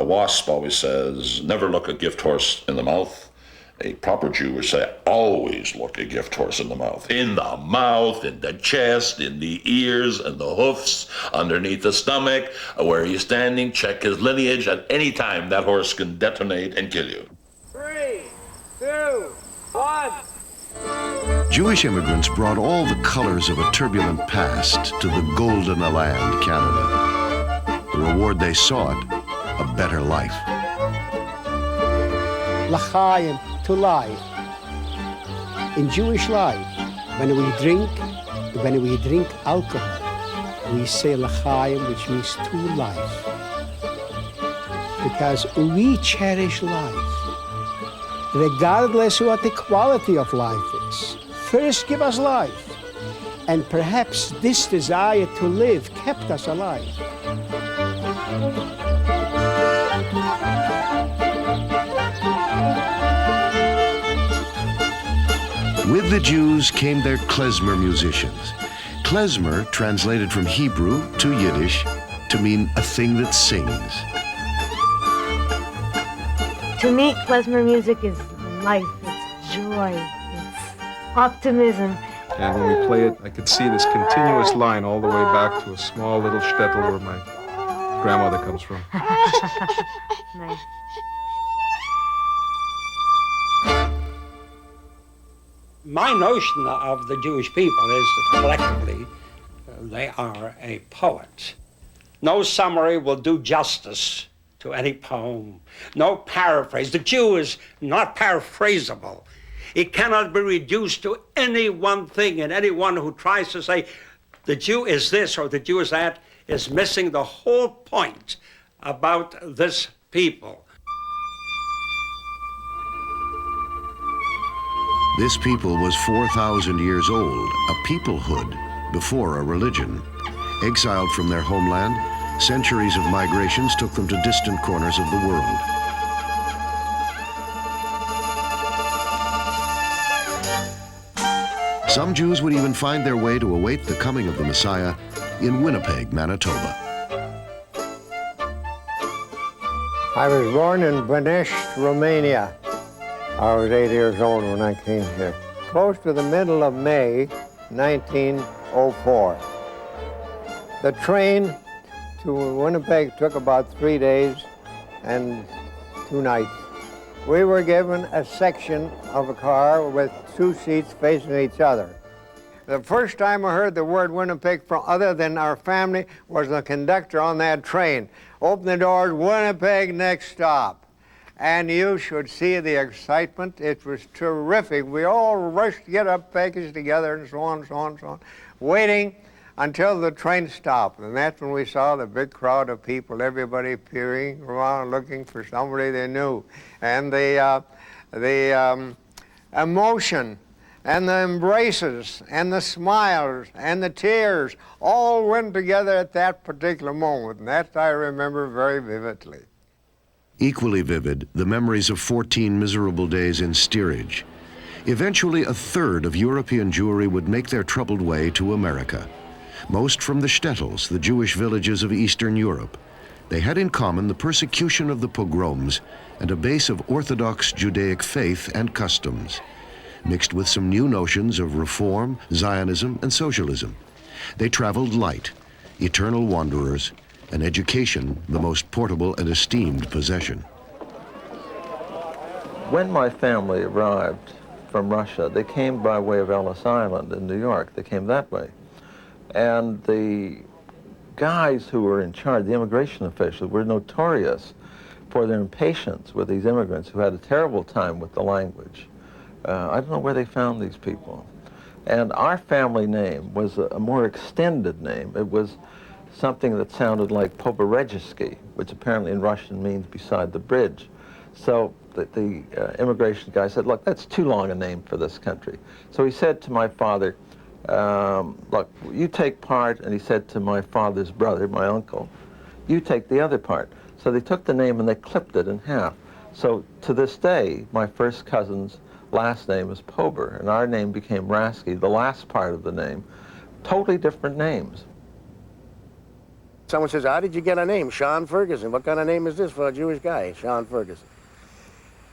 WASP always says, never look a gift horse in the mouth. A proper Jew would say, always look a gift horse in the mouth. In the mouth, in the chest, in the ears, and the hoofs, underneath the stomach, where he's standing, check his lineage. At any time, that horse can detonate and kill you. 3, 2, 1. Jewish immigrants brought all the colors of a turbulent past to the golden land, Canada. The reward they sought, a better life. L'chaim, to life. In Jewish life, when we drink alcohol, we say l'chaim, which means to life. Because we cherish life, regardless of what the quality of life is. First, give us life. And perhaps this desire to live kept us alive. With the Jews came their klezmer musicians. Klezmer, translated from Hebrew to Yiddish, to mean a thing that sings. To me, klezmer music is life, it's joy, it's optimism. And when we play it, I could see this continuous line all the way back to a small little shtetl where my grandmother comes from. Nice. My notion of the Jewish people is that collectively they are a poet. No summary will do justice to any poem. No paraphrase. The Jew is not paraphrasable. It cannot be reduced to any one thing, and anyone who tries to say the Jew is this or the Jew is that is missing the whole point about this people. This people was 4,000 years old, a peoplehood before a religion. Exiled from their homeland, centuries of migrations took them to distant corners of the world. Some Jews would even find their way to await the coming of the Messiah in Winnipeg, Manitoba. I was born in Bunești, Romania. I was 8 years old when I came here. Close to the middle of May, 1904. The train to Winnipeg took about 3 days and 2 nights. We were given a section of a car with 2 seats facing each other. The first time I heard the word Winnipeg from other than our family was the conductor on that train. Open the doors, Winnipeg, next stop. And you should see the excitement. It was terrific. We all rushed to get our packages together and so on, so on, so on, waiting until the train stopped. And that's when we saw the big crowd of people, everybody peering around looking for somebody they knew. And the emotion and the embraces and the smiles and the tears all went together at that particular moment. And that I remember very vividly. Equally vivid, the memories of 14 miserable days in steerage. Eventually, a third of European Jewry would make their troubled way to America. Most from the shtetls, the Jewish villages of Eastern Europe. They had in common the persecution of the pogroms and a base of Orthodox Judaic faith and customs, mixed with some new notions of reform, Zionism, and socialism. They traveled light, eternal wanderers, and education the most portable and esteemed possession. When my family arrived from Russia, they came by way of Ellis Island in New York. They came that way. And the guys who were in charge, the immigration officials, were notorious for their impatience with these immigrants who had a terrible time with the language. I don't know where they found these people. And our family name was a more extended name. It was something that sounded like Poberegiski, which apparently in Russian means beside the bridge. So the immigration guy said, look, that's too long a name for this country. So he said to my father, look, you take part, and he said to my father's brother, my uncle, you take the other part. So they took the name and they clipped it in half. So to this day, my first cousin's last name is Pober, and our name became Rasky, the last part of the name. Totally different names. Someone says, how did you get a name? Sean Ferguson. What kind of name is this for a Jewish guy? Sean Ferguson.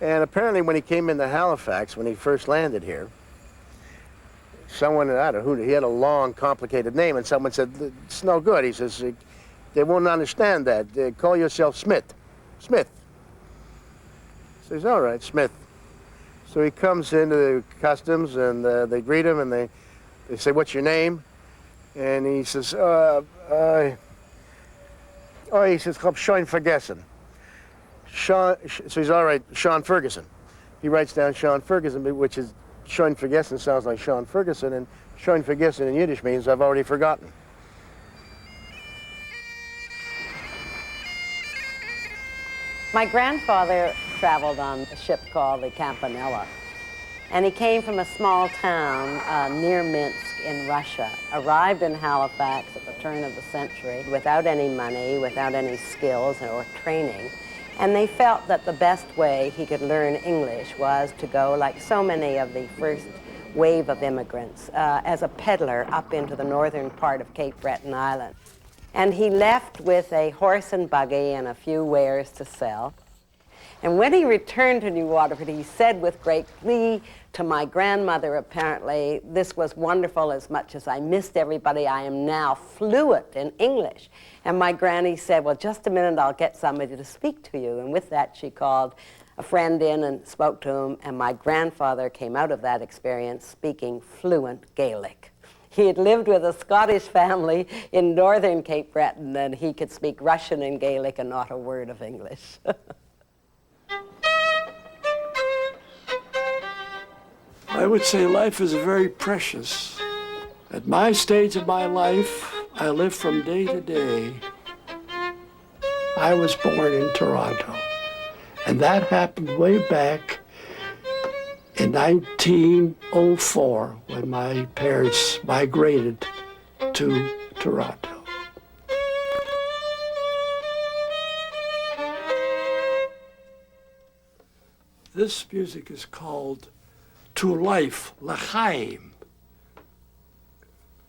And apparently when he came into Halifax, when he first landed here, someone, I don't know who, he had a long, complicated name, and someone said, it's no good. He says, they won't understand that. Call yourself Smith. Smith. He says, all right, Smith. So he comes into the customs, and they greet him, and they say, what's your name? And he says, he says, Sean Ferguson. So he's all right, Sean Ferguson. He writes down Sean Ferguson, which is, Sean Ferguson sounds like Sean Ferguson, and Sean Ferguson in Yiddish means I've already forgotten. My grandfather traveled on a ship called the Campanella, and he came from a small town near Minsk in Russia, arrived in Halifax at the turn of the century without any money, without any skills or training, and they felt that the best way he could learn English was to go, like so many of the first wave of immigrants, as a peddler up into the northern part of Cape Breton Island. And he left with a horse and buggy and a few wares to sell. And when he returned to New Waterford, he said with great glee to my grandmother, apparently, this was wonderful as much as I missed everybody. I am now fluent in English. And my granny said, well, just a minute, I'll get somebody to speak to you. And with that, she called a friend in and spoke to him. And my grandfather came out of that experience speaking fluent Gaelic. He had lived with a Scottish family in northern Cape Breton, and he could speak Russian and Gaelic and not a word of English. I would say life is very precious. At my stage of my life, I live from day to day. I was born in Toronto, and that happened way back in 1904 when my parents migrated to Toronto. This music is called To Life, L'chaim.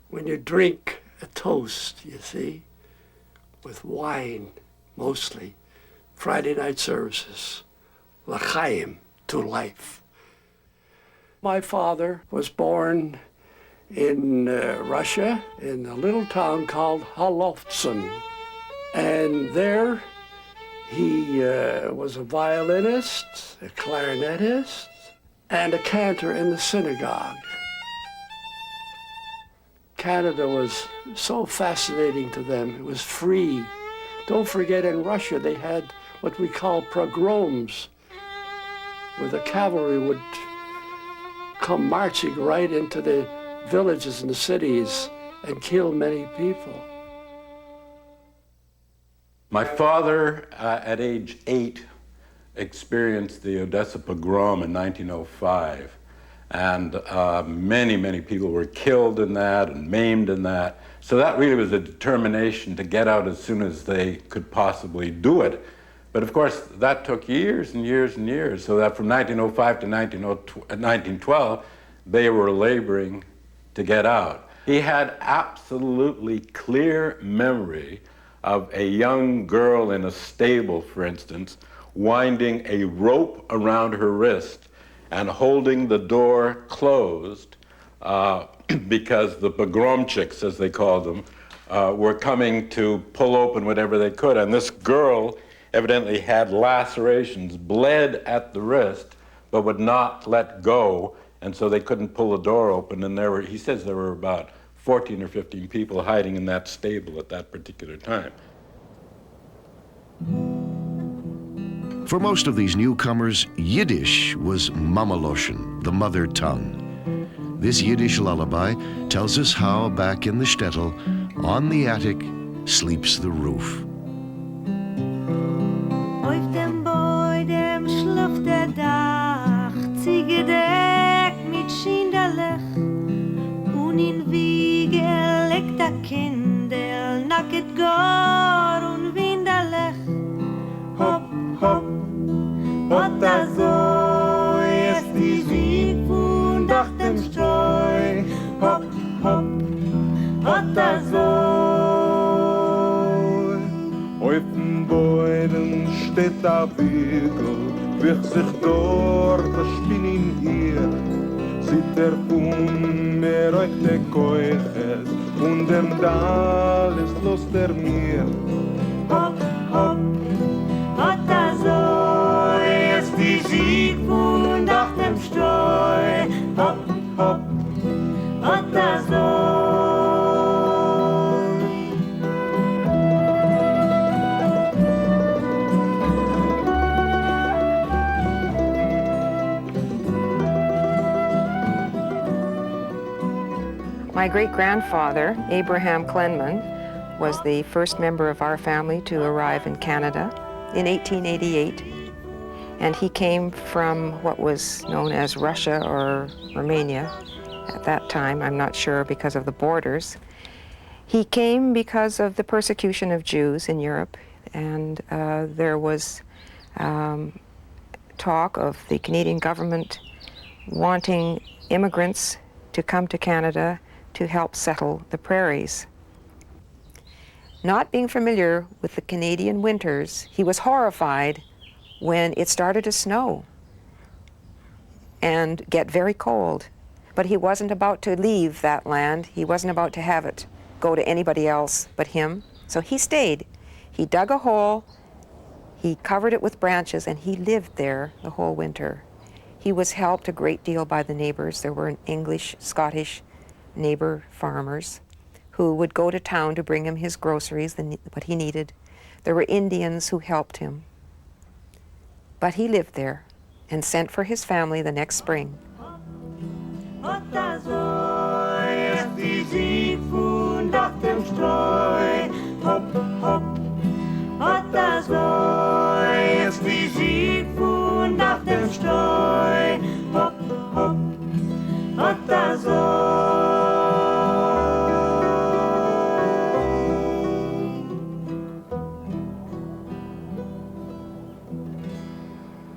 When you drink a toast, you see, with wine mostly, Friday night services, L'chaim, to life. My father was born in Russia in a little town called Holovtson. And there he was a violinist, a clarinetist, and a cantor in the synagogue. Canada was so fascinating to them. It was free. Don't forget, in Russia they had what we call pogroms, where the cavalry would come marching right into the villages and the cities and kill many people. My father, at age 8, experienced the Odessa pogrom in 1905. And many people were killed in that and maimed in that. So that really was a determination to get out as soon as they could possibly do it. But of course, that took years and years and years, so that from 1905 to 1912, they were laboring to get out. He had absolutely clear memory of a young girl in a stable, for instance, winding a rope around her wrist and holding the door closed because the pogromchiks, as they called them, were coming to pull open whatever they could. And this girl evidently had lacerations, bled at the wrist, but would not let go, and so they couldn't pull the door open. And he says there were about 14 or 15 people hiding in that stable at that particular time. For most of these newcomers, Yiddish was Mamaloshen, the mother tongue. This Yiddish lullaby tells us how, back in the shtetl, on the attic, sleeps the roof. Auf dem Boden schläft der Dach, ziegedeckt mit Schinderlech, und in Wiege legt der Kindel, nacket gar und Winderlech. Hopp, hopp, und da so ist die Wieg von durch dem Streu. Hopp, hopp, und da so Auf dem Boden steht der Wickel, wird sich dort das Spinnen hier. Sieht der mir euch der Keuches und dem Dahl ist los der mir. Hopp, hopp, hat er so, ist die Siegmund auf dem Streu. Hopp, hopp, hat er so. My great-grandfather, Abraham Klenman, was the first member of our family to arrive in Canada in 1888. And he came from what was known as Russia or Romania at that time. I'm not sure because of the borders. He came because of the persecution of Jews in Europe, and there was talk of the Canadian government wanting immigrants to come to Canada to help settle the prairies. Not being familiar with the Canadian winters, he was horrified when it started to snow and get very cold. But he wasn't about to leave that land. He wasn't about to have it go to anybody else but him. So he stayed. He dug a hole, he covered it with branches, and he lived there the whole winter. He was helped a great deal by the neighbors. There were English, Scottish neighbor farmers who would go to town to bring him his groceries, what he needed. There were Indians who helped him. But he lived there and sent for his family the next spring.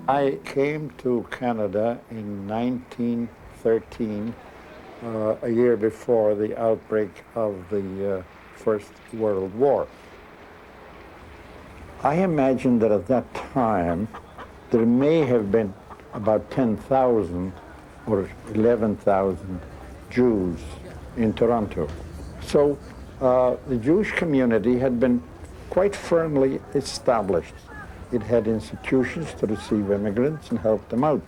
I came to Canada in 1913, a year before the outbreak of the First World War. I imagine that at that time there may have been about 10,000 or 11,000 Jews in Toronto. So the Jewish community had been quite firmly established. It had institutions to receive immigrants and help them out.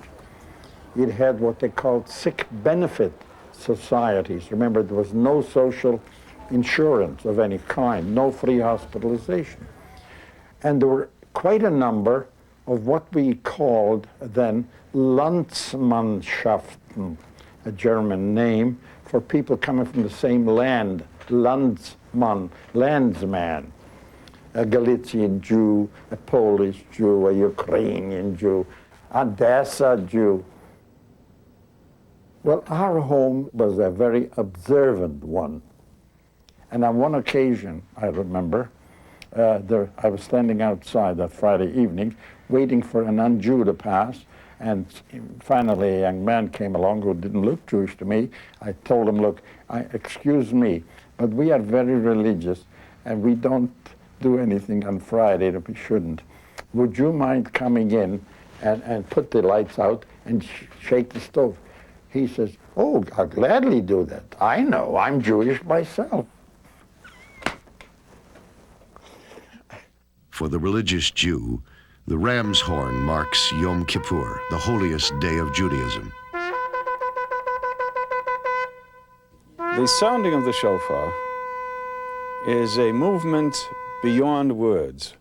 It had what they called sick benefit societies. Remember, there was no social insurance of any kind, no free hospitalization. And there were quite a number of what we called then Landsmannschaften, a German name for people coming from the same land, Landsmann, landsman. A Galician Jew, a Polish Jew, a Ukrainian Jew, a Odessa Jew. Well, our home was a very observant one. And on one occasion, I remember, I was standing outside that Friday evening, waiting for a non-Jew to pass, and finally a young man came along who didn't look Jewish to me. I told him, look, excuse me, but we are very religious, and we don't do anything on Friday that we shouldn't. Would you mind coming in and put the lights out and shake the stove? He says, oh, I'll gladly do that. I know, I'm Jewish myself. For the religious Jew, the ram's horn marks Yom Kippur, the holiest day of Judaism. The sounding of the shofar is a movement beyond words.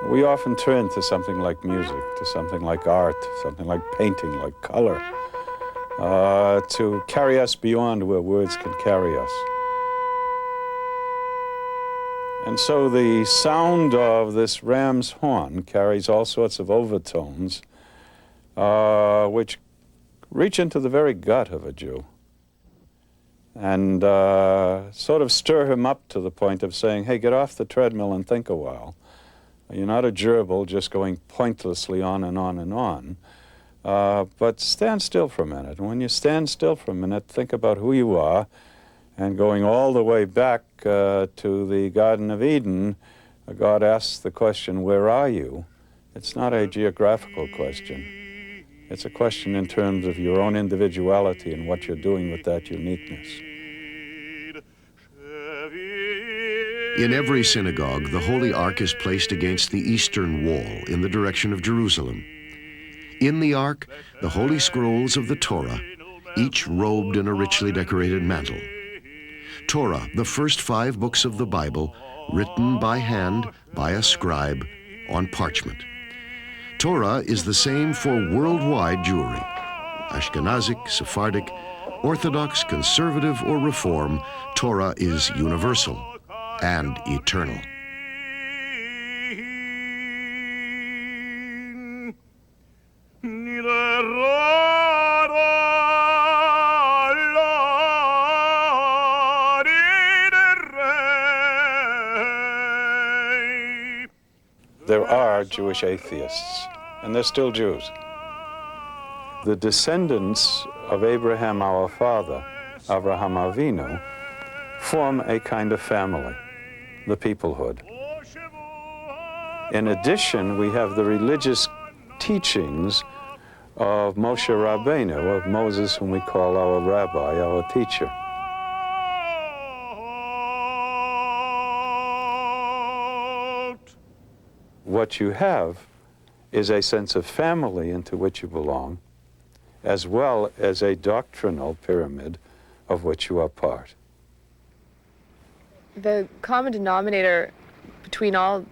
We often turn to something like music, to something like art, something like painting, like color, to carry us beyond where words can carry us. And so the sound of this ram's horn carries all sorts of overtones which reach into the very gut of a Jew and sort of stir him up to the point of saying, hey, get off the treadmill and think a while. You're not a gerbil just going pointlessly on and on and on, but stand still for a minute. And when you stand still for a minute, think about who you are And going all the way back to the Garden of Eden, God asks the question, where are you? It's not a geographical question. It's a question in terms of your own individuality and what you're doing with that uniqueness. In every synagogue, the Holy Ark is placed against the eastern wall in the direction of Jerusalem. In the Ark, the Holy Scrolls of the Torah, each robed in a richly decorated mantle. Torah, the first 5 books of the Bible, written by hand by a scribe on parchment. Torah is the same for worldwide Jewry. Ashkenazic, Sephardic, Orthodox, Conservative, or Reform, Torah is universal and eternal. There are Jewish atheists, and they're still Jews. The descendants of Abraham, our father, Avraham Avinu, form a kind of family, the peoplehood. In addition, we have the religious teachings of Moshe Rabbeinu, of Moses, whom we call our rabbi, our teacher. What you have is a sense of family into which you belong, as well as a doctrinal pyramid of which you are part. The common denominator between all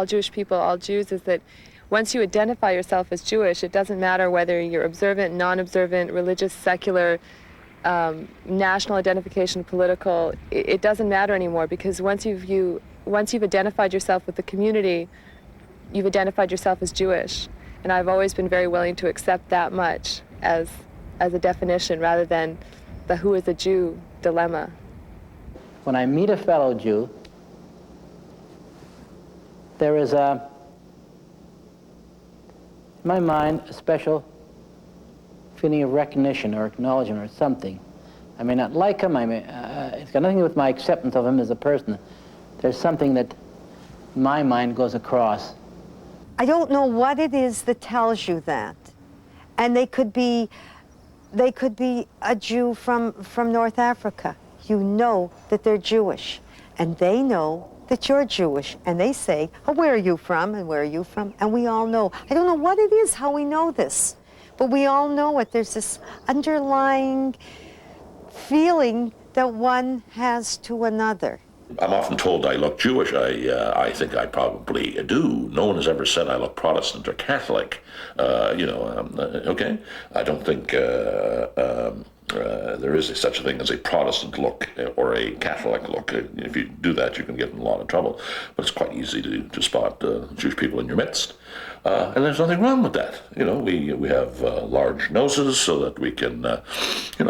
Jewish people, all Jews, is that once you identify yourself as Jewish, it doesn't matter whether you're observant, non-observant, religious, secular, national identification, political. It doesn't matter anymore, because once you've identified yourself with the community, you've identified yourself as Jewish. And I've always been very willing to accept that much as a definition rather than the who is a Jew dilemma. When I meet a fellow Jew, there is in my mind, a special feeling of recognition or acknowledgement or something. I may not like him, it's got nothing to do with my acceptance of him as a person. There's something that in my mind goes across. I don't know what it is that tells you that. And they could be a Jew from North Africa. You know that they're Jewish, and they know that you're Jewish, and they say, oh, where are you from, and where are you from? And we all know. I don't know what it is, how we know this, but we all know it. There's this underlying feeling that one has to another. I'm often told I look Jewish. I think I probably do. No one has ever said I look Protestant or Catholic. Okay? I don't think there is such a thing as a Protestant look or a Catholic look. If you do that, you can get in a lot of trouble. But it's quite easy to spot Jewish people in your midst. And there's nothing wrong with that. We have large noses so that we can,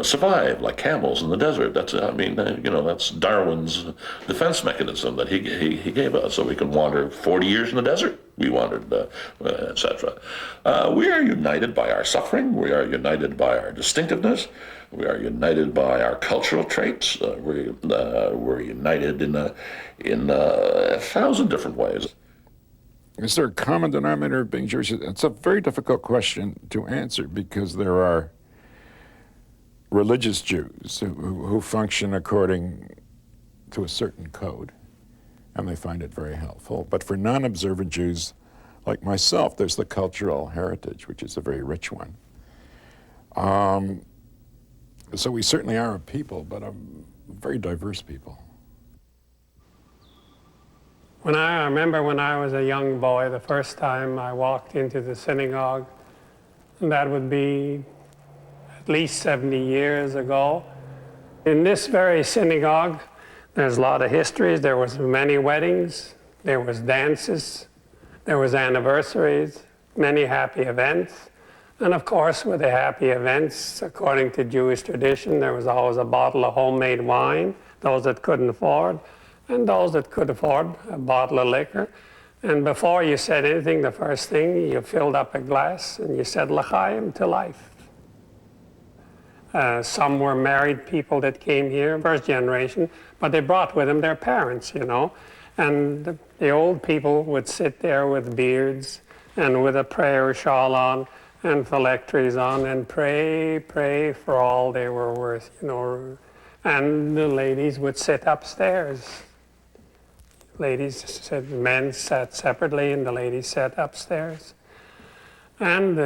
survive like camels in the desert. That's Darwin's defense mechanism that he gave us, so we can wander 40 years in the desert. We wandered, etc. We are united by our suffering. We are united by our distinctiveness. We are united by our cultural traits. We're united in a 1,000 different ways. Is there a common denominator of being Jewish? It's a very difficult question to answer, because there are religious Jews who function according to a certain code, and they find it very helpful. But for non-observant Jews like myself, there's the cultural heritage, which is a very rich one. So we certainly are a people, but a very diverse people. I remember when I was a young boy, the first time I walked into the synagogue, and that would be at least 70 years ago. In this very synagogue, there's a lot of histories. There was many weddings, there was dances, there was anniversaries, many happy events. And of course, with the happy events, according to Jewish tradition, there was always a bottle of homemade wine, those that couldn't afford, and those that could afford a bottle of liquor. And before you said anything, the first thing, you filled up a glass and you said, L'chaim, to life. Some were married people that came here, first generation, but they brought with them their parents, you know. And the old people would sit there with beards and with a prayer shawl on and phylacteries on and pray for all they were worth, you know. And the ladies would sit upstairs. Men sat separately and the ladies sat upstairs. And,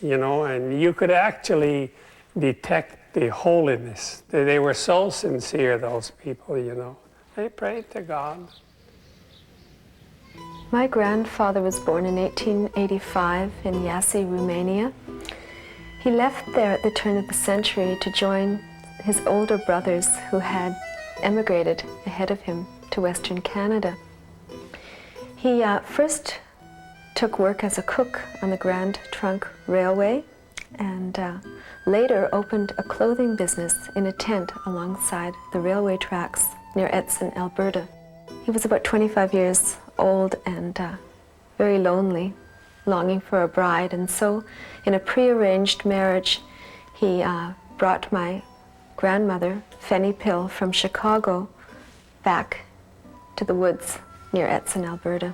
you know, and you could actually detect the holiness. They were so sincere, those people, you know. They prayed to God. My grandfather was born in 1885 in Iași, Romania. He left there at the turn of the century to join his older brothers who had emigrated ahead of him to Western Canada. He first took work as a cook on the Grand Trunk Railway and later opened a clothing business in a tent alongside the railway tracks near Edson, Alberta. He was about 25 years old and very lonely, longing for a bride, and so in a prearranged marriage he brought my grandmother, Fanny Pill, from Chicago back to the woods near Edson, Alberta.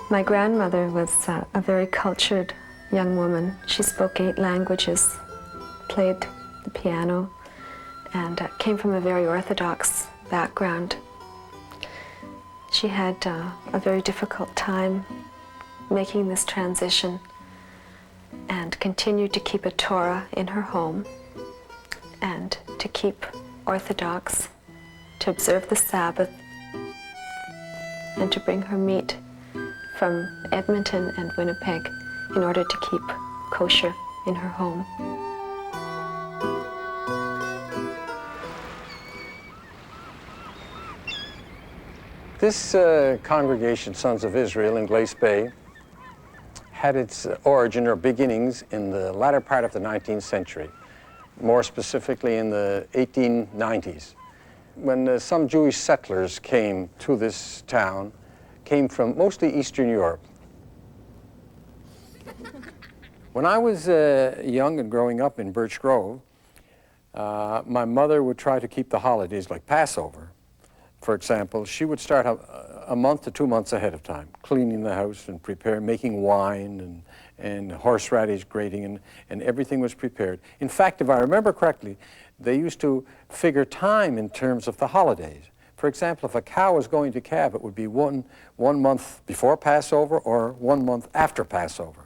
My grandmother was a very cultured young woman. She spoke 8 languages, played the piano, and came from a very orthodox background. She had a very difficult time making this transition and continued to keep a Torah in her home and to keep Orthodox, to observe the Sabbath, and to bring her meat from Edmonton and Winnipeg in order to keep kosher in her home. This congregation, Sons of Israel in Glace Bay, had its origin or beginnings in the latter part of the 19th century, more specifically in the 1890s, when some Jewish settlers came to this town, came from mostly Eastern Europe. When I was young and growing up in Birch Grove, my mother would try to keep the holidays like Passover. For example, she would start a month to 2 months ahead of time, cleaning the house and making wine and horseradish grating, and everything was prepared. In fact, if I remember correctly, they used to figure time in terms of the holidays. For example, if a cow was going to calve, it would be one month before Passover or 1 month after Passover.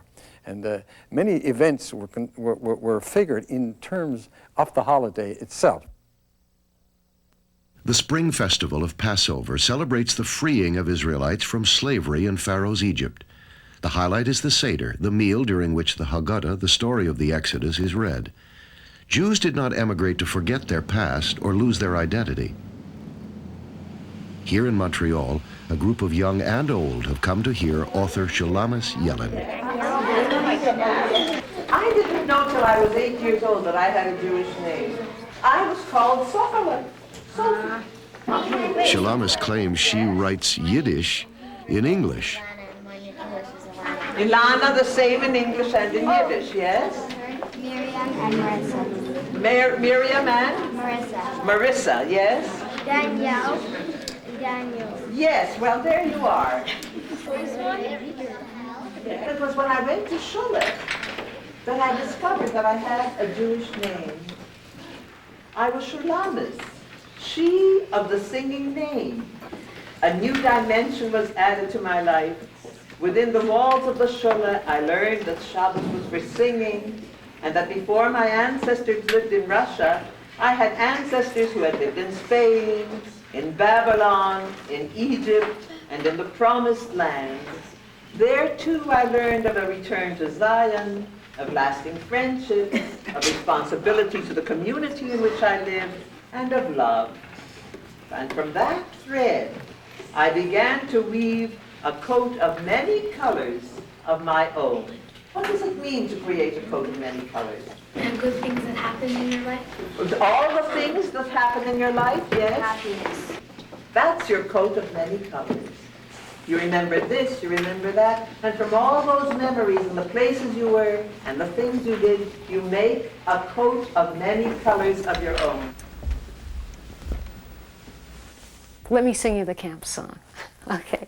And many events were figured in terms of the holiday itself. The spring festival of Passover celebrates the freeing of Israelites from slavery in Pharaoh's Egypt. The highlight is the Seder, the meal during which the Haggadah, the story of the Exodus, is read. Jews did not emigrate to forget their past or lose their identity. Here in Montreal, a group of young and old have come to hear author Shulamis Yellen. I didn't know till I was 8 years old that I had a Jewish name. I was called Sophia. Shulamis claims she writes Yiddish in English. Ilana, the same in English and in Yiddish, yes? Miriam and Marissa. Miriam and? Marissa. Marissa, yes? Danielle. Daniel. Yes, well, there you are. It was when I went to Shule that I discovered that I had a Jewish name. I was Shulamis, she of the singing name. A new dimension was added to my life. Within the walls of the Shule, I learned that Shabbos was for singing, and that before my ancestors lived in Russia, I had ancestors who had lived in Spain, in Babylon, in Egypt, and in the Promised Land. There too I learned of a return to Zion, of lasting friendships, of responsibility to the community in which I lived, and of love. And from that thread, I began to weave a coat of many colors of my own. What does it mean to create a coat of many colors? And good things that happen in your life. All the things that happen in your life, yes? Happiness. That's your coat of many colors. You remember this, you remember that, and from all those memories and the places you were and the things you did, you make a coat of many colors of your own. Let me sing you the camp song. Okay.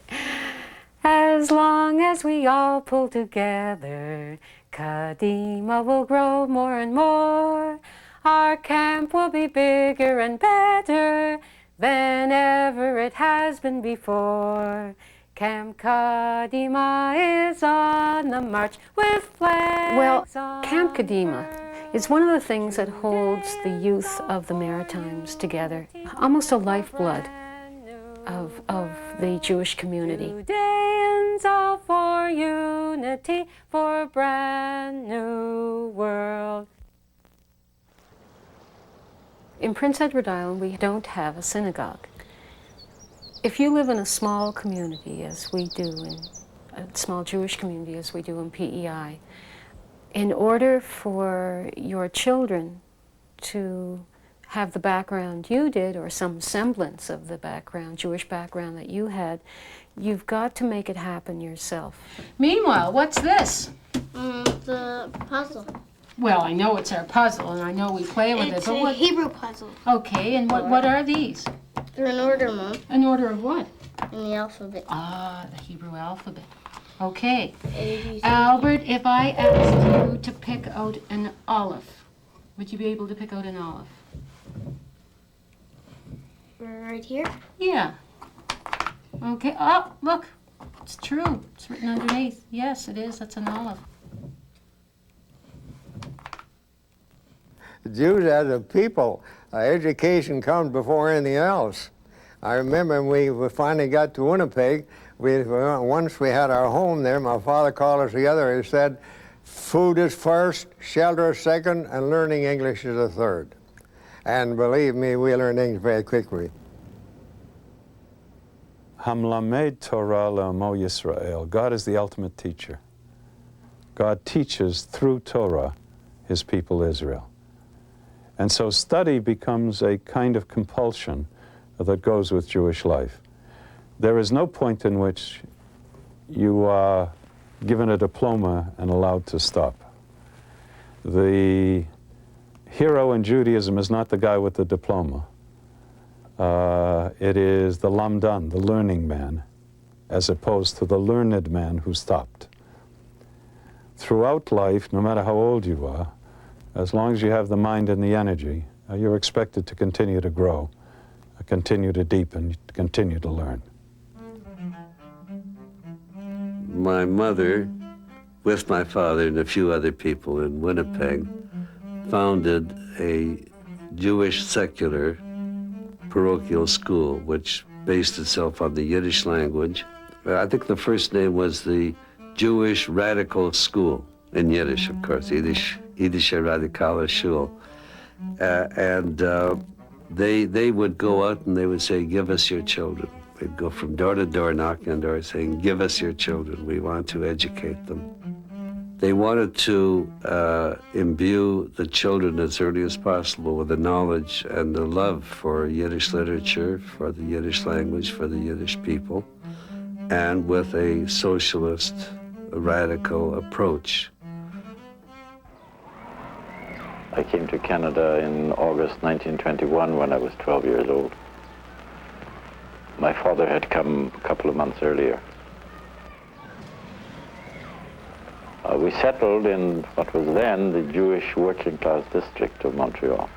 As long as we all pull together, Kadima will grow more and more. Our camp will be bigger and better than ever it has been before. Camp Kadima is on the march with flags. Well, Camp Kadima is one of the things that holds the youth of the Maritimes together, almost a lifeblood of the Jewish community. Judeans all for unity, for a brand new world. In Prince Edward Island, we don't have a synagogue. If you live in a small community, as we do, in a small Jewish community, as we do in PEI, in order for your children to have the background you did, or some semblance of the background, Jewish background that you had, you've got to make it happen yourself. Meanwhile, what's this? The puzzle. Well, I know it's our puzzle, and I know we play with It's it, but a what? Hebrew puzzle. Okay, and what are these? They're in order, Mom. An order of what? In the alphabet. Ah, the Hebrew alphabet. Okay. A, B, C. Albert, if I asked you to pick out an olive, would you be able to pick out an olive? Right here? Yeah. Okay. Oh, look. It's true. It's written underneath. Yes, it is. That's an olive. The Jews as a people, education comes before anything else. I remember when we finally got to Winnipeg, once we had our home there, my father called us together and said, food is first, shelter is second, and learning English is the third. And believe me, we learned English very quickly. Hamlamed Torah Le'amo Yisrael. God is the ultimate teacher. God teaches through Torah his people Israel. And so study becomes a kind of compulsion that goes with Jewish life. There is no point in which you are given a diploma and allowed to stop. The hero in Judaism is not the guy with the diploma. It is the lamdan, the learning man, as opposed to the learned man who stopped. Throughout life, no matter how old you are, as long as you have the mind and the energy, you're expected to continue to grow, continue to deepen, continue to learn. My mother, with my father and a few other people in Winnipeg, founded a Jewish secular parochial school, which based itself on the Yiddish language. I think the first name was the Jewish Radical School, in Yiddish, of course, Yiddische Radikale Schule. They would go out and they would say, give us your children. They'd go from door to door, knocking on doors, saying, give us your children. We want to educate them. They wanted to imbue the children as early as possible with the knowledge and the love for Yiddish literature, for the Yiddish language, for the Yiddish people, and with a socialist, radical approach. I came to Canada in August 1921 when I was 12 years old. My father had come a couple of months earlier. We settled in what was then the Jewish working class district of Montreal.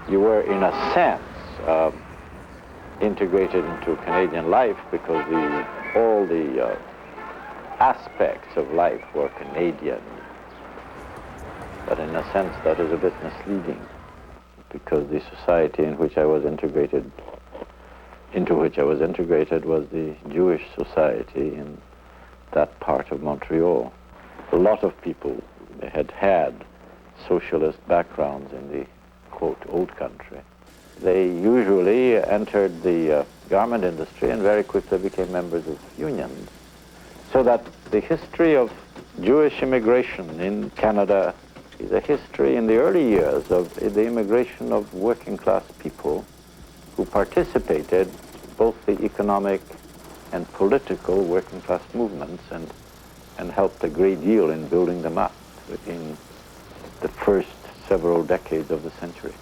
You were, in a sense, integrated into Canadian life because all the aspects of life were Canadian. But in a sense, that is a bit misleading because the society into which I was integrated was the Jewish society in that part of Montreal. A lot of people had socialist backgrounds in the, quote, old country. They usually entered the garment industry and very quickly became members of unions. So that the history of Jewish immigration in Canada is a history in the early years of the immigration of working class people who participated both the economic and political working class movements and helped a great deal in building them up in the first several decades of the century.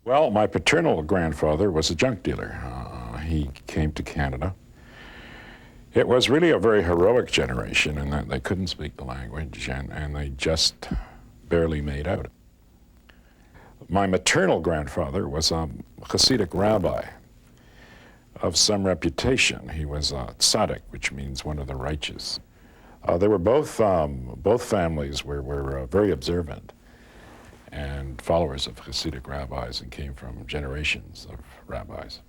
Well, my paternal grandfather was a junk dealer. He came to Canada. It was really a very heroic generation in that they couldn't speak the language and they just barely made out. My maternal grandfather was a Hasidic rabbi of some reputation. He was a tzaddik, which means one of the righteous. They were both families were very observant and followers of Hasidic rabbis and came from generations of rabbis.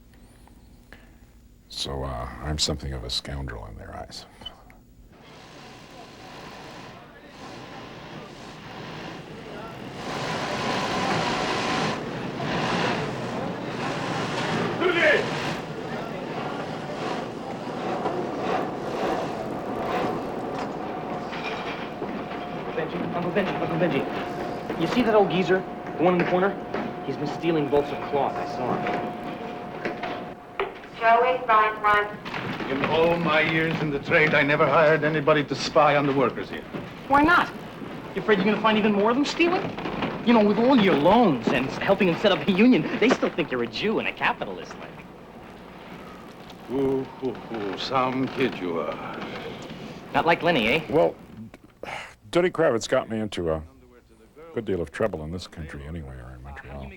So I'm something of a scoundrel in their eyes. Uncle Benji, you see that old geezer, the one in the corner? He's been stealing bolts of cloth. I saw him. Joey, find one. In all my years in the trade, I never hired anybody to spy on the workers here. Why not? You afraid you're going to find even more of them stealing? You know, with all your loans and helping them set up a union, they still think you're a Jew and a capitalist. Ooh, some kid you are. Not like Lenny, eh? Well, Duddy Kravitz got me into a good deal of trouble in this country anyway, or in Montreal.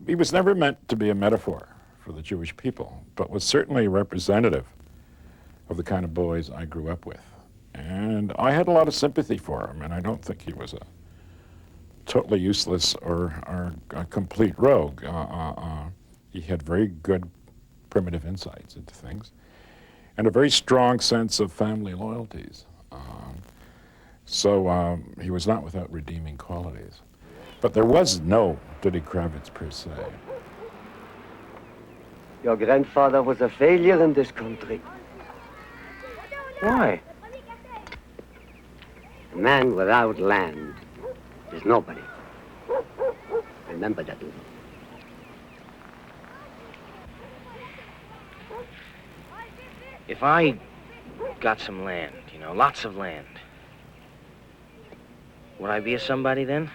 He was never meant to be a metaphor for the Jewish people, but was certainly representative of the kind of boys I grew up with. And I had a lot of sympathy for him, and I don't think he was a totally useless or a complete rogue. He had very good primitive insights into things, and a very strong sense of family loyalties. So he was not without redeeming qualities. But there was no Duddy Kravitz per se. Your grandfather was a failure in this country. Why? A man without land is nobody. Remember that. If I got some land, you know, lots of land, would I be a somebody then?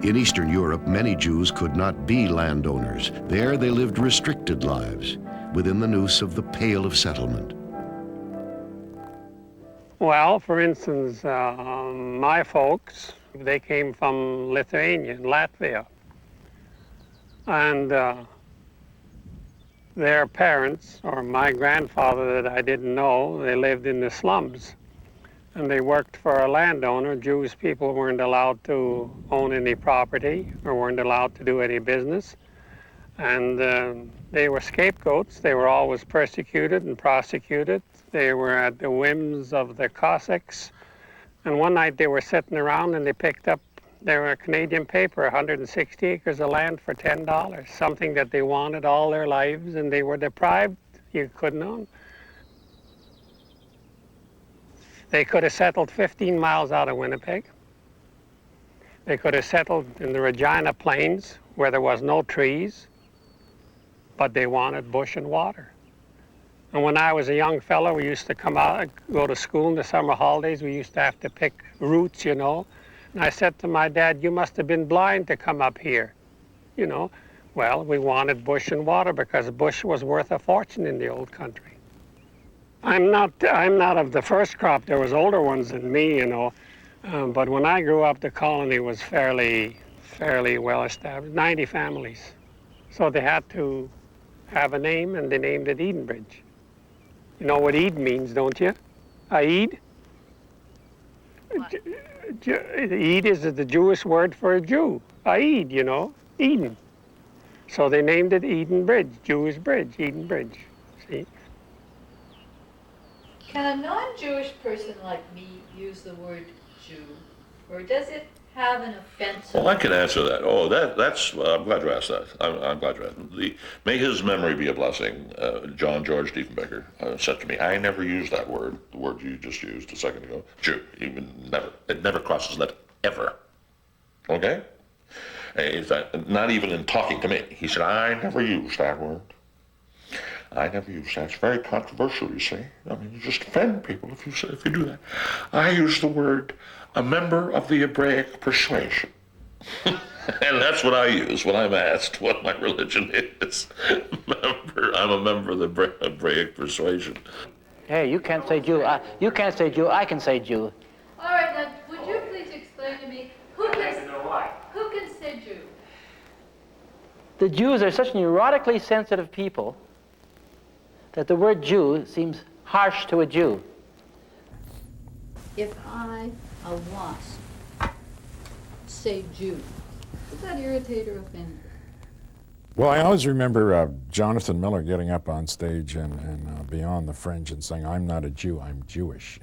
In Eastern Europe, many Jews could not be landowners. There they lived restricted lives within the noose of the Pale of Settlement. Well, for instance, my folks, they came from Lithuania and Latvia. And their parents, or my grandfather that I didn't know, they lived in the slums. And they worked for a landowner. Jewish people weren't allowed to own any property or weren't allowed to do any business. And they were scapegoats. They were always persecuted and prosecuted. They were at the whims of the Cossacks. And one night they were sitting around and they picked up their Canadian paper, 160 acres of land for $10, something that they wanted all their lives, and they were deprived. You couldn't own. They could have settled 15 miles out of Winnipeg. They could have settled in the Regina Plains where there was no trees, but they wanted bush and water. And when I was a young fellow, we used to come out, go to school in the summer holidays. We used to have to pick roots, you know. And I said to my dad, you must have been blind to come up here, you know. Well, we wanted bush and water because bush was worth a fortune in the old country. I'm not of the first crop. There was older ones than me, you know. But when I grew up, the colony was fairly well established, 90 families. So they had to have a name, and they named it Edenbridge. You know what Eden means, don't you? Aid? Eid is the Jewish word for a Jew. Aid, you know, Eden. So they named it Eden Bridge, Jewish Bridge, Eden Bridge, see? Can a non-Jewish person like me use the word Jew? Or does it have an offensive. Well, I can answer that. Oh, that's. I'm glad you asked that. I'm glad you asked. May his memory be a blessing. John George Diefenbaker said to me, "I never used that word. The word you just used a second ago. Jew. Even never. It never crosses that ever. Okay. In fact, not even in talking to me. He said, I never used that word. I never use that. It's very controversial, you see. I mean, you just offend people if you do that. I use the word a member of the Hebraic persuasion. And that's what I use when I'm asked what my religion is. I'm a member of the Hebraic persuasion. Hey, you can't say Jew. You can't say Jew. I can say Jew. All right, now, would you please explain to me who can say Jew? The Jews are such neurotically sensitive people that the word Jew seems harsh to a Jew. If I, a wasp, say Jew, does that irritate or offend you? Well, I always remember Jonathan Miller getting up on stage and Beyond the Fringe and saying, I'm not a Jew, I'm Jewish.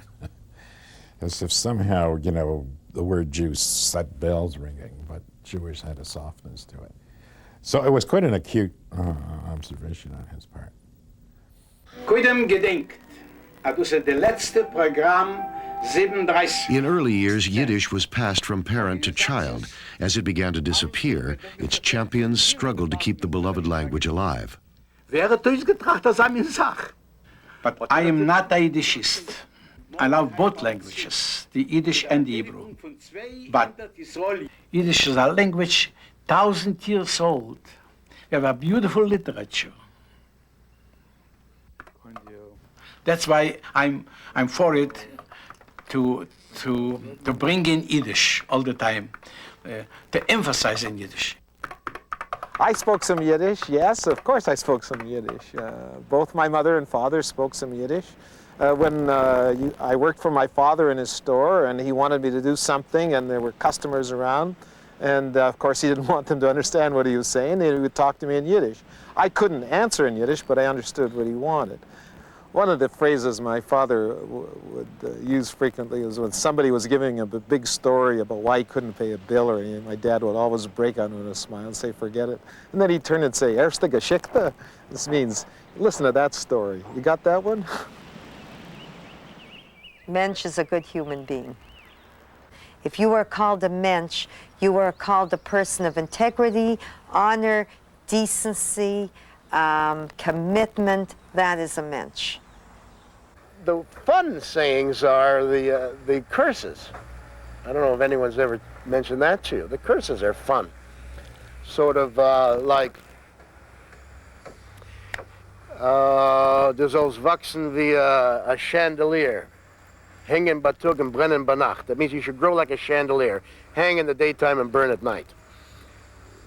As if somehow, you know, the word Jew set bells ringing, but Jewish had a softness to it. So it was quite an acute observation on his part. Kuidem gedenkt, dus het letzte Programm 37. In early years, Yiddish was passed from parent to child. As it began to disappear, its champions struggled to keep the beloved language alive. Wäre durchgetracht als eine Sache. But I am not a Yiddishist. I love both languages, the Yiddish and the Hebrew. But Yiddish is a language 1,000 years old. We have a beautiful literature. That's why I'm for it to bring in Yiddish all the time, to emphasize in Yiddish. I spoke some Yiddish, yes, of course I spoke some Yiddish. Both my mother and father spoke some Yiddish. When I worked for my father in his store and he wanted me to do something and there were customers around, and of course he didn't want them to understand what he was saying, he would talk to me in Yiddish. I couldn't answer in Yiddish, but I understood what he wanted. One of the phrases my father would use frequently was when somebody was giving him a big story about why he couldn't pay a bill or anything, my dad would always break out into a smile and say, forget it. And then he'd turn and say, Erste Geschichte. This means, listen to that story. You got that one? Mensch is a good human being. If you are called a mensch, you are called a person of integrity, honor, decency, commitment. That is a mensch. The fun sayings are the curses. I don't know if anyone's ever mentioned that to you. The curses are fun. Sort of like, du sollst wachsen wie a chandelier. Hängen batug and brennen bei Nacht. That means you should grow like a chandelier. Hang in the daytime and burn at night.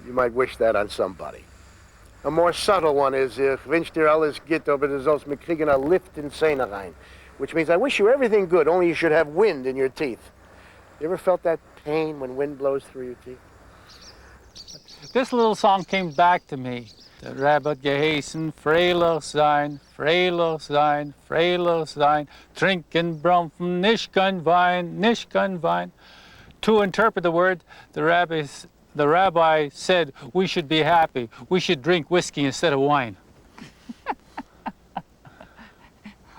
You might wish that on somebody. A more subtle one is, ich wünsch dir alles gut, aber du sollst mir kriegen a Lift in Zähne rein. Which means I wish you everything good, only you should have wind in your teeth. You ever felt that pain when wind blows through your teeth? This little song came back to me. Der Rabbit geheißen, Freilich sein, Freilich sein, Freilich sein, trinken Bromfen, nicht kein Wein, nicht kein Wein. To interpret the word, the rabbi said we should be happy. We should drink whiskey instead of wine.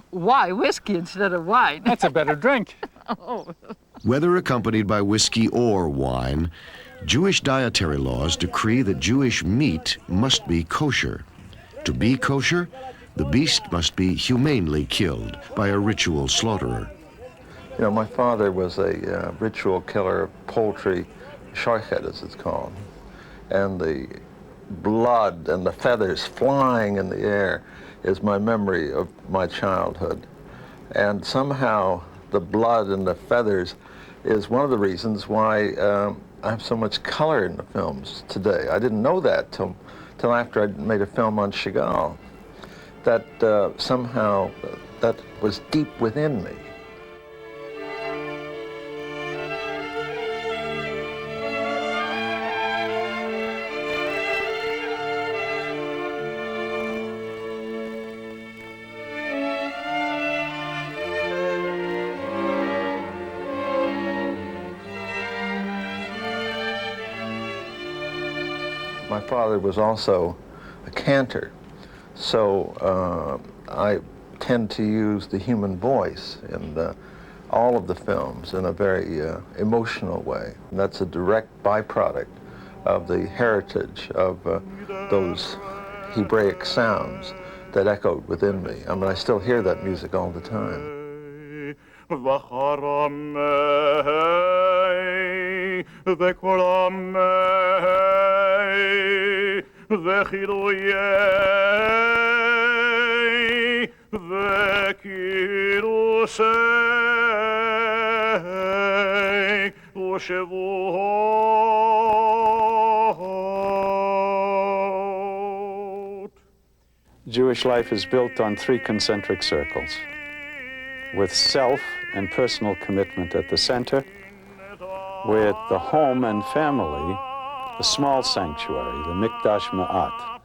Why whiskey instead of wine? That's a better drink. Oh. Whether accompanied by whiskey or wine, Jewish dietary laws decree that Jewish meat must be kosher. To be kosher, the beast must be humanely killed by a ritual slaughterer. You know, my father was a ritual killer of poultry, shochet as it's called, and the blood and the feathers flying in the air is my memory of my childhood. And somehow the blood and the feathers is one of the reasons why I have so much color in the films today. I didn't know that till after I made a film on Chagall, that somehow that was deep within me. my father was also a cantor, so I tend to use the human voice in all of the films in a very emotional way. And that's a direct byproduct of the heritage of those Hebraic sounds that echoed within me. I mean, I still hear that music all the time. Jewish life is built on three concentric circles, with self and personal commitment at the center, with the home and family, the small sanctuary, the Mikdash Ma'at,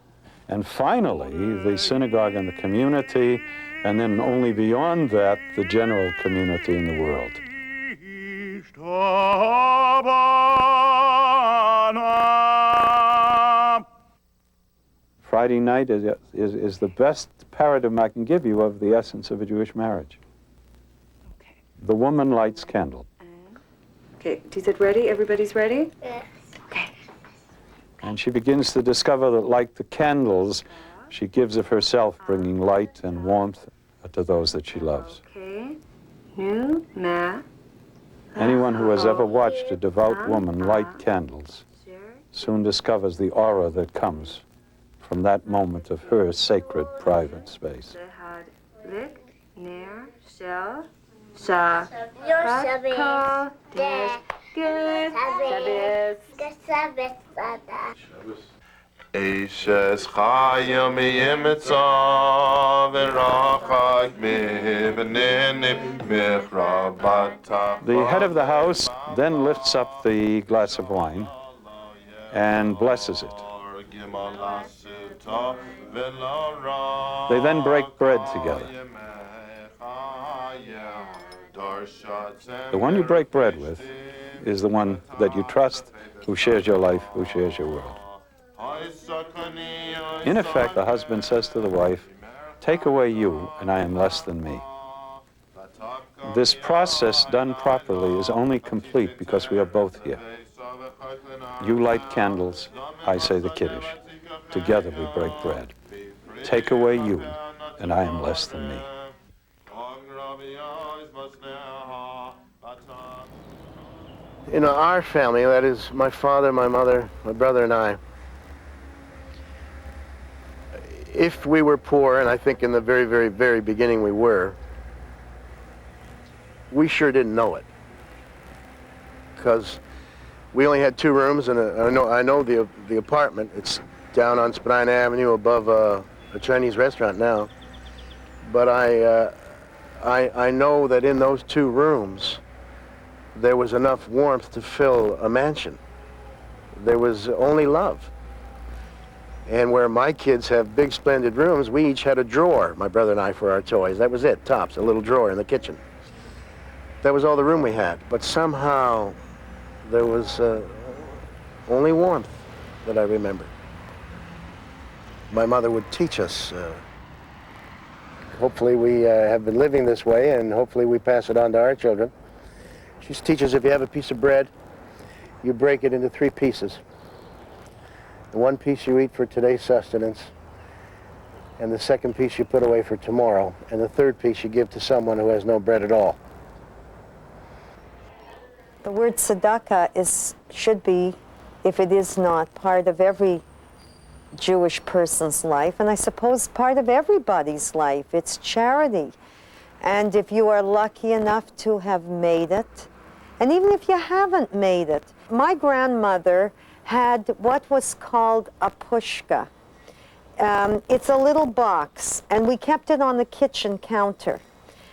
and finally the synagogue and the community, and then only beyond that, the general community in the world. Friday night is the best paradigm I can give you of the essence of a Jewish marriage. Okay. The woman lights candle. Okay, is it ready? Everybody's ready? Yes. Okay. And she begins to discover that, like the candles, she gives of herself, bringing light and warmth to those that she loves. Okay. Nu, na. Anyone who has ever watched a devout woman light candles soon discovers the aura that comes from that moment of her sacred private space. Eishes chayim yimitzav v'rachak mivnenim michrabata. The head of the house then lifts up the glass of wine and blesses it. They then break bread together. The one you break bread with is the one that you trust, who shares your life, who shares your world. In effect, the husband says to the wife, "Take away you, and I am less than me." This process done properly is only complete because we are both here. You light candles, I say the Kiddush. Together we break bread. Take away you, and I am less than me. In our family, that is my father, my mother, my brother, and I, if we were poor, and I think in the very, very, very beginning we were, we sure didn't know it. Because we only had 2 rooms, and I know the apartment. It's down on Spadina Avenue above a Chinese restaurant now. But I know that in those 2 rooms, there was enough warmth to fill a mansion. There was only love. And where my kids have big, splendid rooms, we each had a drawer, my brother and I, for our toys. That was it, tops, a little drawer in the kitchen. That was all the room we had. But somehow, there was only warmth that I remember. My mother would teach us. Hopefully we have been living this way, and hopefully we pass it on to our children. She teaches if you have a piece of bread, you break it into 3 pieces. The 1 piece you eat for today's sustenance, and the 2nd piece you put away for tomorrow, and the 3rd piece you give to someone who has no bread at all. The word tzedakah should be, if it is not, part of every Jewish person's life, and I suppose part of everybody's life. It's charity. And if you are lucky enough to have made it, and even if you haven't made it, my grandmother had what was called a pushka. It's a little box, and we kept it on the kitchen counter.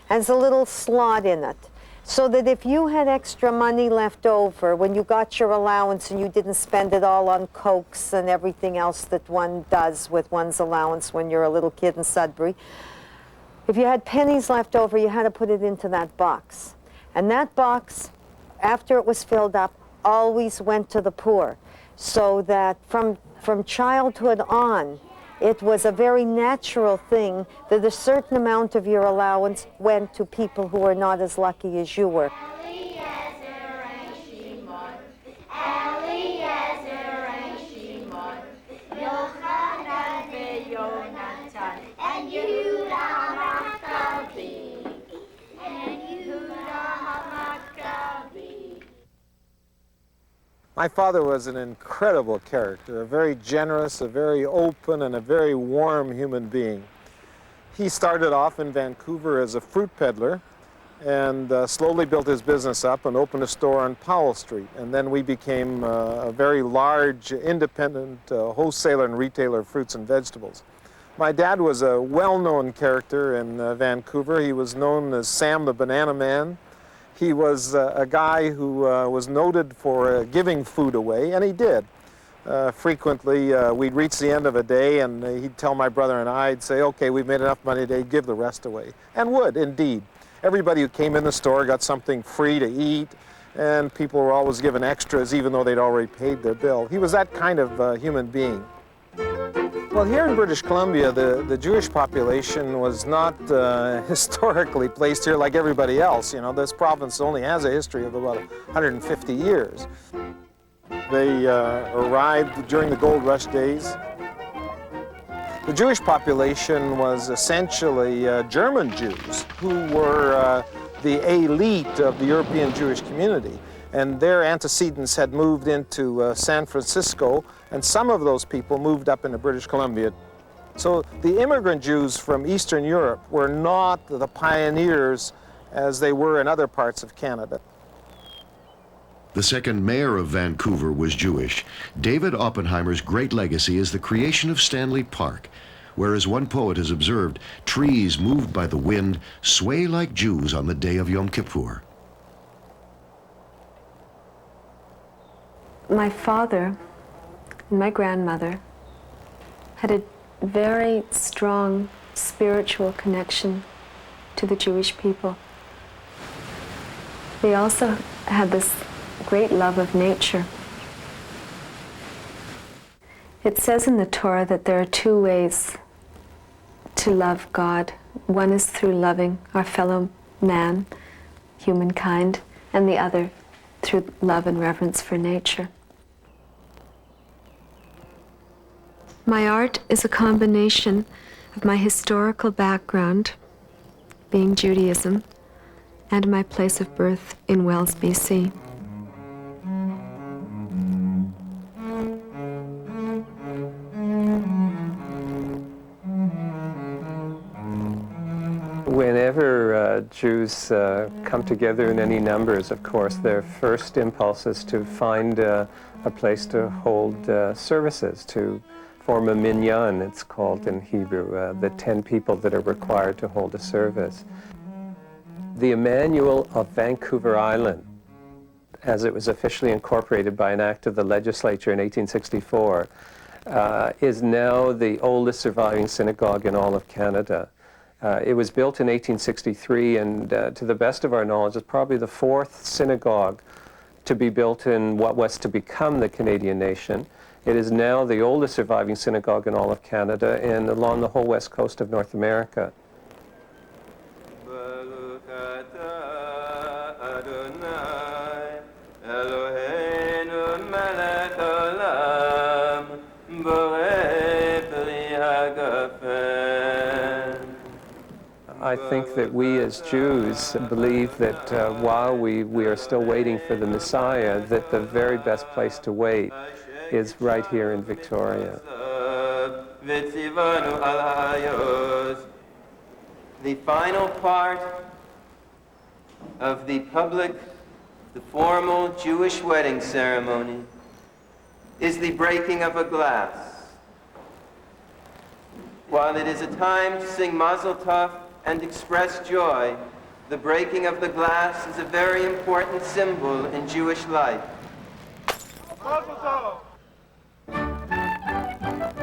And there's a little slot in it, so that if you had extra money left over when you got your allowance and you didn't spend it all on Cokes and everything else that one does with one's allowance when you're a little kid in Sudbury, if you had pennies left over, you had to put it into that box. And that box, after it was filled up, always went to the poor. So that from from childhood on, it was a very natural thing that a certain amount of your allowance went to people who were not as lucky as you were. My father was an incredible character, a very generous, a very open, and a very warm human being. He started off in Vancouver as a fruit peddler and slowly built his business up and opened a store on Powell Street. And then we became a very large, independent wholesaler and retailer of fruits and vegetables. My dad was a well-known character in Vancouver. He was known as Sam the Banana Man. He was a guy who was noted for giving food away, and he did. Frequently, we'd reach the end of a day, and he'd tell my brother and I'd say, okay, we've made enough money today, give the rest away. And would, indeed. Everybody who came in the store got something free to eat, and people were always given extras, even though they'd already paid their bill. He was that kind of human being. Well, here in British Columbia, the Jewish population was not historically placed here like everybody else. You know, this province only has a history of about 150 years. They arrived during the gold rush days. The Jewish population was essentially German Jews who were the elite of the European Jewish community. And their antecedents had moved into San Francisco, and some of those people moved up into British Columbia. So the immigrant Jews from Eastern Europe were not the pioneers as they were in other parts of Canada. The second mayor of Vancouver was Jewish. David Oppenheimer's great legacy is the creation of Stanley Park, where, as one poet has observed, trees moved by the wind sway like Jews on the day of Yom Kippur. My father and my grandmother had a very strong spiritual connection to the Jewish people. They also had this great love of nature. It says in the Torah that there are two ways to love God. One is through loving our fellow man, humankind, and the other through love and reverence for nature. My art is a combination of my historical background, being Judaism, and my place of birth in Wells, BC. Whenever Jews come together in any numbers, of course, their first impulse is to find a place to hold services, to form a minyan, it's called in Hebrew, the 10 people that are required to hold a service. The Emmanuel of Vancouver Island, as it was officially incorporated by an act of the legislature in 1864, is now the oldest surviving synagogue in all of Canada. It was built in 1863, and to the best of our knowledge, it's probably the fourth synagogue to be built in what was to become the Canadian nation. It is now the oldest surviving synagogue in all of Canada and along the whole west coast of North America. I think that we as Jews believe that while we are still waiting for the Messiah, that the very best place to wait is right here in Victoria. The final part of the formal Jewish wedding ceremony is the breaking of a glass. While it is a time to sing Mazel Tov and express joy, the breaking of the glass is a very important symbol in Jewish life.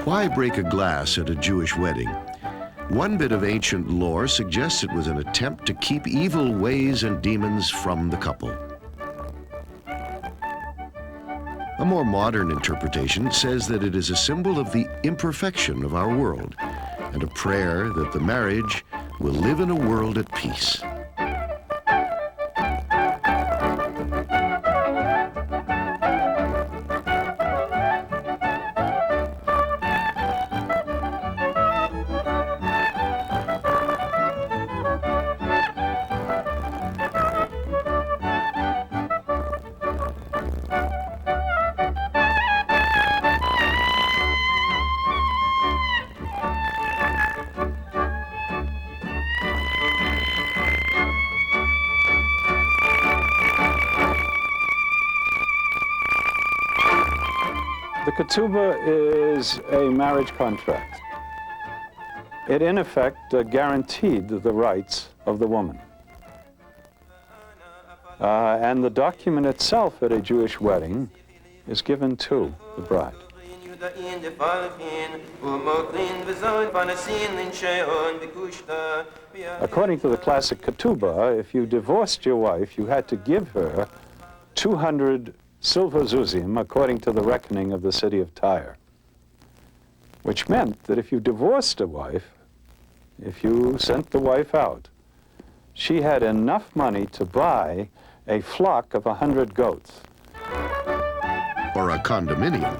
Why break a glass at a Jewish wedding? One bit of ancient lore suggests it was an attempt to keep evil ways and demons from the couple. A more modern interpretation says that it is a symbol of the imperfection of our world and a prayer that the marriage will live in a world at peace. The ketubah is a marriage contract. It, in effect, guaranteed the rights of the woman. And the document itself at a Jewish wedding is given to the bride. According to the classic ketubah, if you divorced your wife, you had to give her 200 silver zuzim, according to the reckoning of the city of Tyre, which meant that if you divorced a wife, if you sent the wife out, she had enough money to buy a flock of 100 goats. Or a condominium.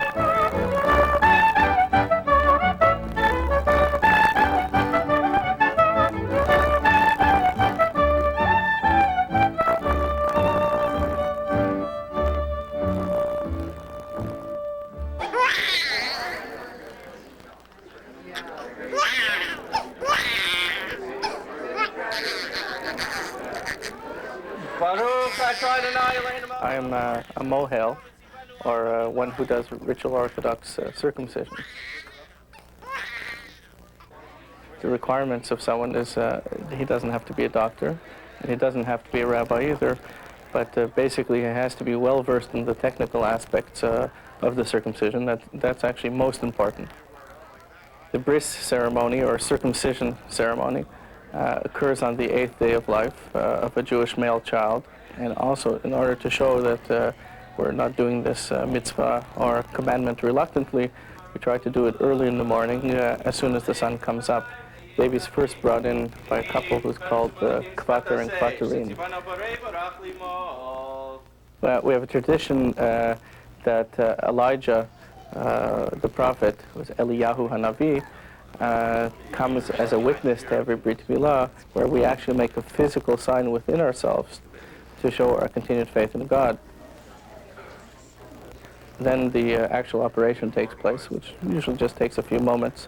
I am a mohel, or one who does ritual Orthodox circumcision. The requirements of someone is he doesn't have to be a doctor, and he doesn't have to be a rabbi either, but basically he has to be well versed in the technical aspects of the circumcision. That's actually most important. The bris ceremony, or circumcision ceremony, occurs on the 8th day of life of a Jewish male child. And also, in order to show that we're not doing this mitzvah or commandment reluctantly, we try to do it early in the morning, as soon as the sun comes up. Baby's first brought in by a couple who's called Kvater and Kvaterin. We have a tradition that Elijah, the prophet, was Eliyahu Hanavi, comes as a witness to every Brit Milah, where we actually make a physical sign within ourselves to show our continued faith in God. Then the actual operation takes place, which usually just takes a few moments.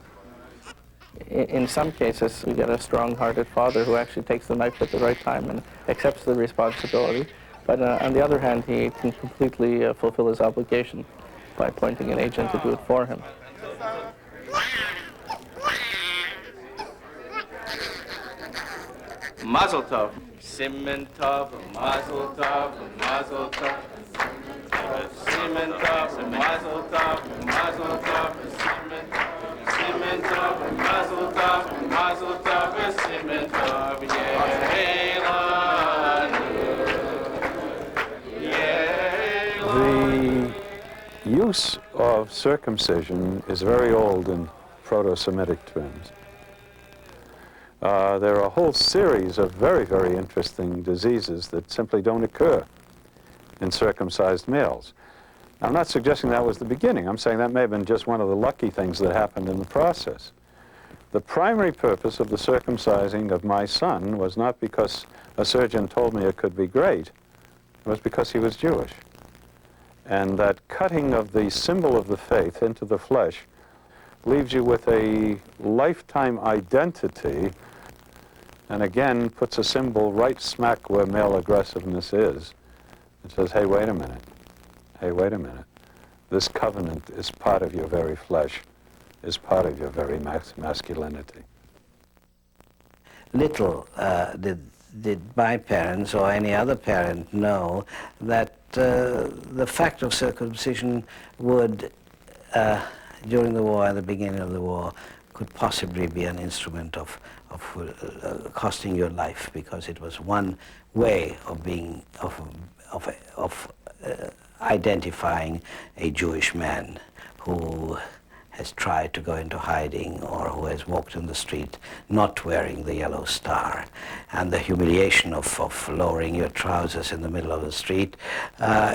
In some cases, we get a strong-hearted father who actually takes the knife at the right time and accepts the responsibility. But on the other hand, he can completely fulfill his obligation by appointing an agent to do it for him. Mazel tov. Simen tov, mazel tov, mazel tov. Simen tov, mazel tov, mazel tov. Simen tov, mazel tov, mazel tov. Simen tov, The use of circumcision is very old in Proto-Semitic terms. There are a whole series of very, very interesting diseases that simply don't occur in circumcised males. I'm not suggesting that was the beginning. I'm saying that may have been just one of the lucky things that happened in the process. The primary purpose of the circumcising of my son was not because a surgeon told me it could be great. It was because he was Jewish. And that cutting of the symbol of the faith into the flesh leaves you with a lifetime identity, and again puts a symbol right smack where male aggressiveness is. It says, hey, wait a minute. Hey, wait a minute. This covenant is part of your very flesh, is part of your very masculinity. Little did my parents or any other parent know that the fact of circumcision would, during the war, at the beginning of the war, could possibly be an instrument of costing your life, because it was one way of being, of identifying a Jewish man who has tried to go into hiding or who has walked in the street not wearing the yellow star. And the humiliation of lowering your trousers in the middle of the street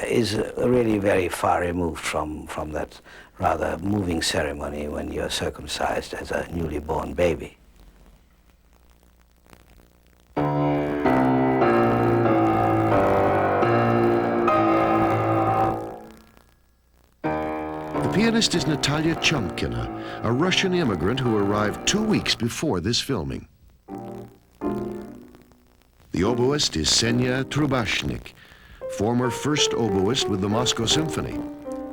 is really very far removed from that rather moving ceremony when you're circumcised as a newly born baby. The pianist is Natalia Chomkina, a Russian immigrant who arrived 2 weeks before this filming. The oboist is Senya Trubashnik, former first oboist with the Moscow Symphony.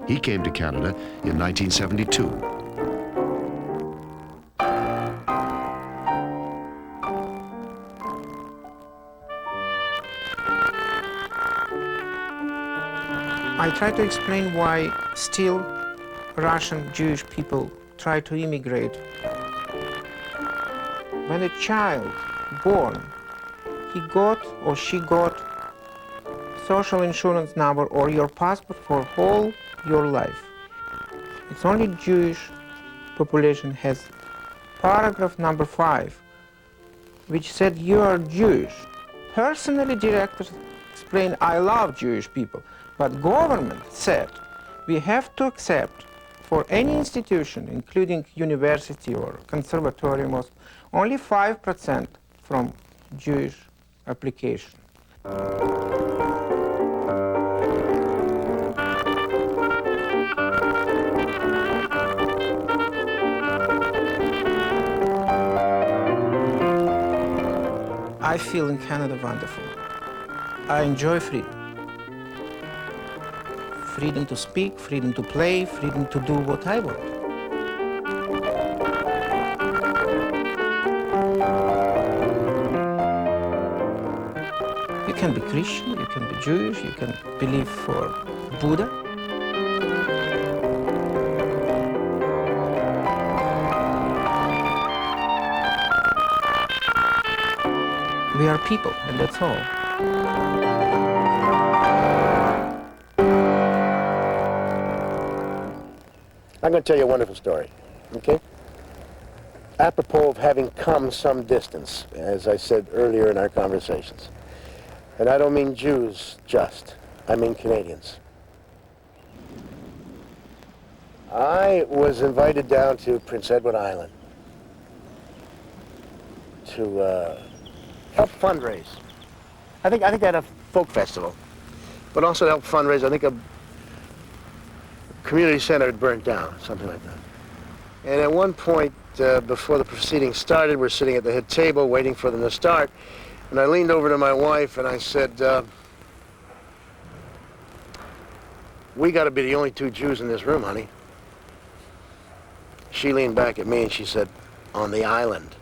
He came to Canada in 1972. I try to explain why still Russian Jewish people try to immigrate. When a child born, he got or she got social insurance number or your passport for whole your life. It's only Jewish population has paragraph number 5, which said you are Jewish. Personally, directors explain I love Jewish people, but government said we have to accept for any institution, including university or conservatorium, only 5% from Jewish application. I feel in Canada wonderful. I enjoy freedom. Freedom to speak, freedom to play, freedom to do what I want. You can be Christian, you can be Jewish, you can believe for Buddha. We are people, and that's all. I'm going to tell you a wonderful story, okay? Apropos of having come some distance, as I said earlier in our conversations. And I don't mean Jews just, I mean Canadians. I was invited down to Prince Edward Island to help fundraise. I think they had a folk festival, but also to help fundraise. I think a community center had burnt down, something like that. And at one point, before the proceedings started, we're sitting at the head table waiting for them to start, and I leaned over to my wife and I said, we got to be the only 2 Jews in this room, honey. She leaned back at me and she said, on the island.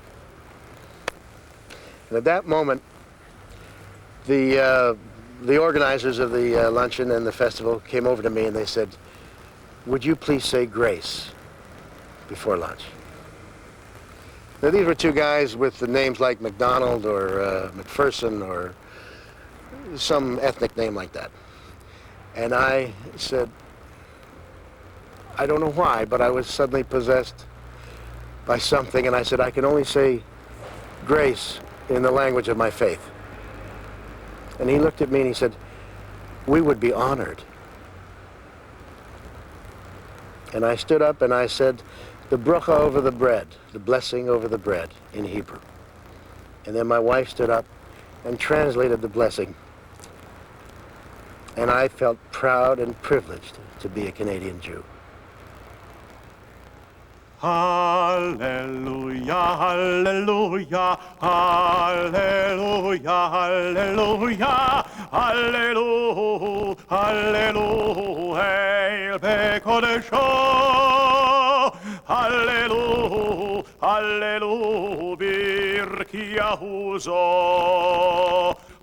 And at that moment, the organizers of the luncheon and the festival came over to me and they said, would you please say grace before lunch? Now, these were 2 guys with the names like McDonald or McPherson or some ethnic name like that. And I said, I don't know why, but I was suddenly possessed by something, and I said, I can only say grace in the language of my faith. And he looked at me and he said, we would be honored. And I stood up and I said, the bracha over the bread, the blessing over the bread in Hebrew. And then my wife stood up and translated the blessing. And I felt proud and privileged to be a Canadian Jew. Hallelujah, hallelujah, hallelujah, hallelujah, hallelujah, hallelujah, Hail Bekodesho, hallelujah, hallelujah, Birkiahuzo,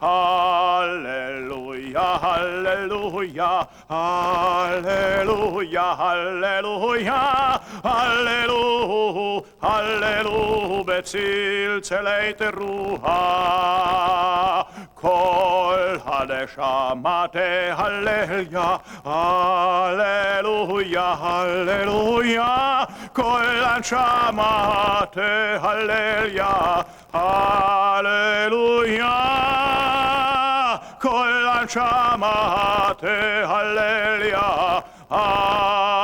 hallelujah, hallelujah, hallelujah, hallelujah, hallelujah, hallelujah, Betzil Tzeleite Ruha, Kol Shamate, Hallelujah, Hallelujah, Hallelujah. Kol Shamate, Hallelujah, Hallelujah. Kol Shamate, Hallelujah, Hallelujah.